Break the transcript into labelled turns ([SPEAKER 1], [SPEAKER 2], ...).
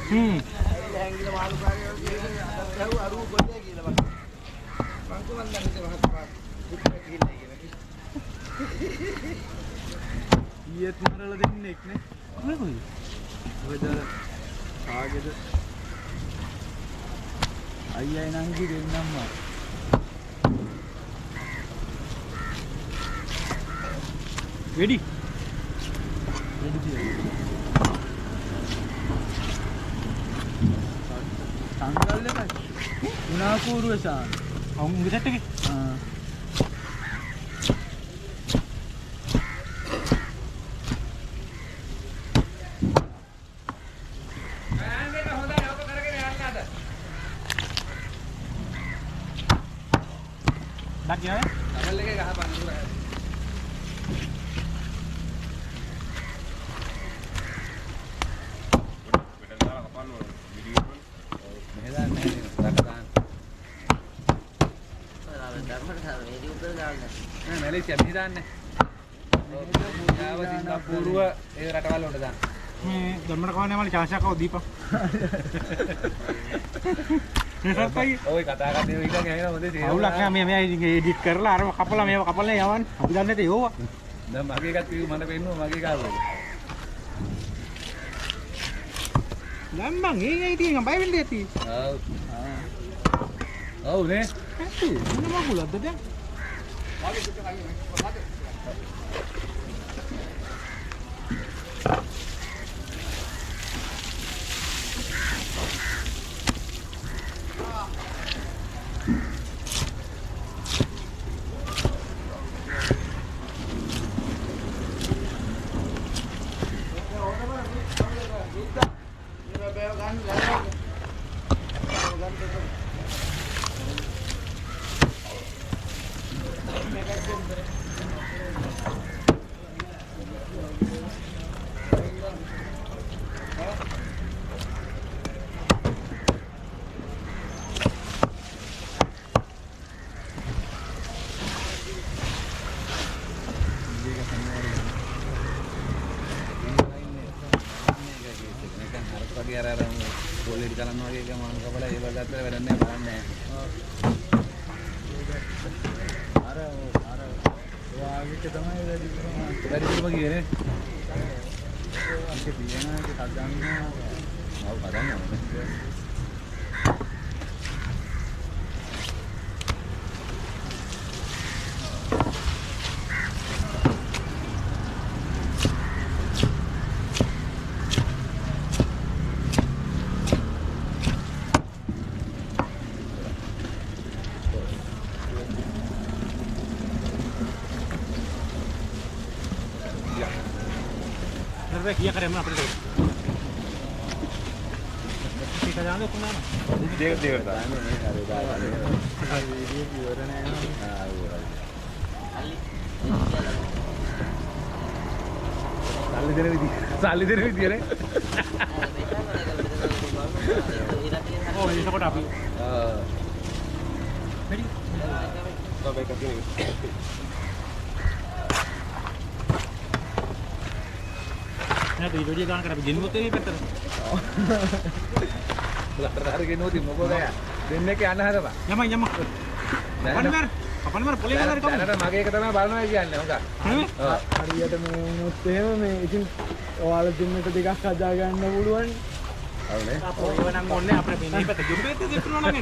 [SPEAKER 1] හැංගිලා මාළු කාගේ වගේ අරු ගොඩේ කියලා මං කොහොමද දන්නේ මහත්මයා දුක්ඛ කියලා කියලා ඊයේත් මරලා දෙන්නෙක් නේ කොහෙද ඔයද ආගෙද අයියයි නංගි දෙන්නම්ම වෙඩි සංගල් එකයි උනාකූරුව සාන අවුන්ගේ සෙට් එකේ dak ya double එකේ ගහපන් දුර පිටට දාලා කපන්න ඕන වීඩියෝ එක මෙහෙ දාන්න නැහැ නේ dak දාන්න ධර්මතාව වීඩියෝ එක දාන්න නෑ මැලේසියා මෙහෙ දාන්න ඔව් සිංගප්පූරුව ඒ රටවල් වලට දාන්න මේ ධර්මකට කවන්නේ මල චාන්ස් එකක් දීපන් ඔය කතා කරන්නේ විතර ගහන හොඳේ තේරුම් අවුලක් නෑ මේ එඩිට් කරලා අරම කපලා මේව කපලා යවන්නේ අපි දන්නේ නැතේ යෝවා දැන් මගේ එකත් කිව්ව මට පෙන්නුවා මගේ කාර්යය දැන් මං ඒ ඉතින් බය වෙන්නේ ඇති ඔව් නේ ඇයි මොන මගුලක්ද දැන් මගේ පිට කන්නේ boleh di jalan lagi ke mana kepada ibu kata badannya badannya ada wah gitu teman dari rumah gini kita biarnya kita jangan mau badannya किया करें हम अपने ठीक है जाने को ना देख देख रहा है नहीं अरे वीडियो की हो रहा है हां वो साली देने भी दिए रे ओ ये सब आप मेरी तो बैक करके nah tuh video kan kenapa jenuh tuh ini Peter belah tertarik jenuh tim mau kayak denne ke ana hada pak yama kapan mar boleh kan kamu ada mage එක තමයි බලනවා කියන්නේ මොකක් හරියට මේ වුණොත් එහෙම මේ ඉතින් ඔයාලා දෙන්නට ටිකක් හදා ගන්න පුළුවන් ඔව් නේ අපෝ ඒව නම් ඕනේ අපේ මේ පැත්ත ජොබ් එකේ දෙපුණා නම්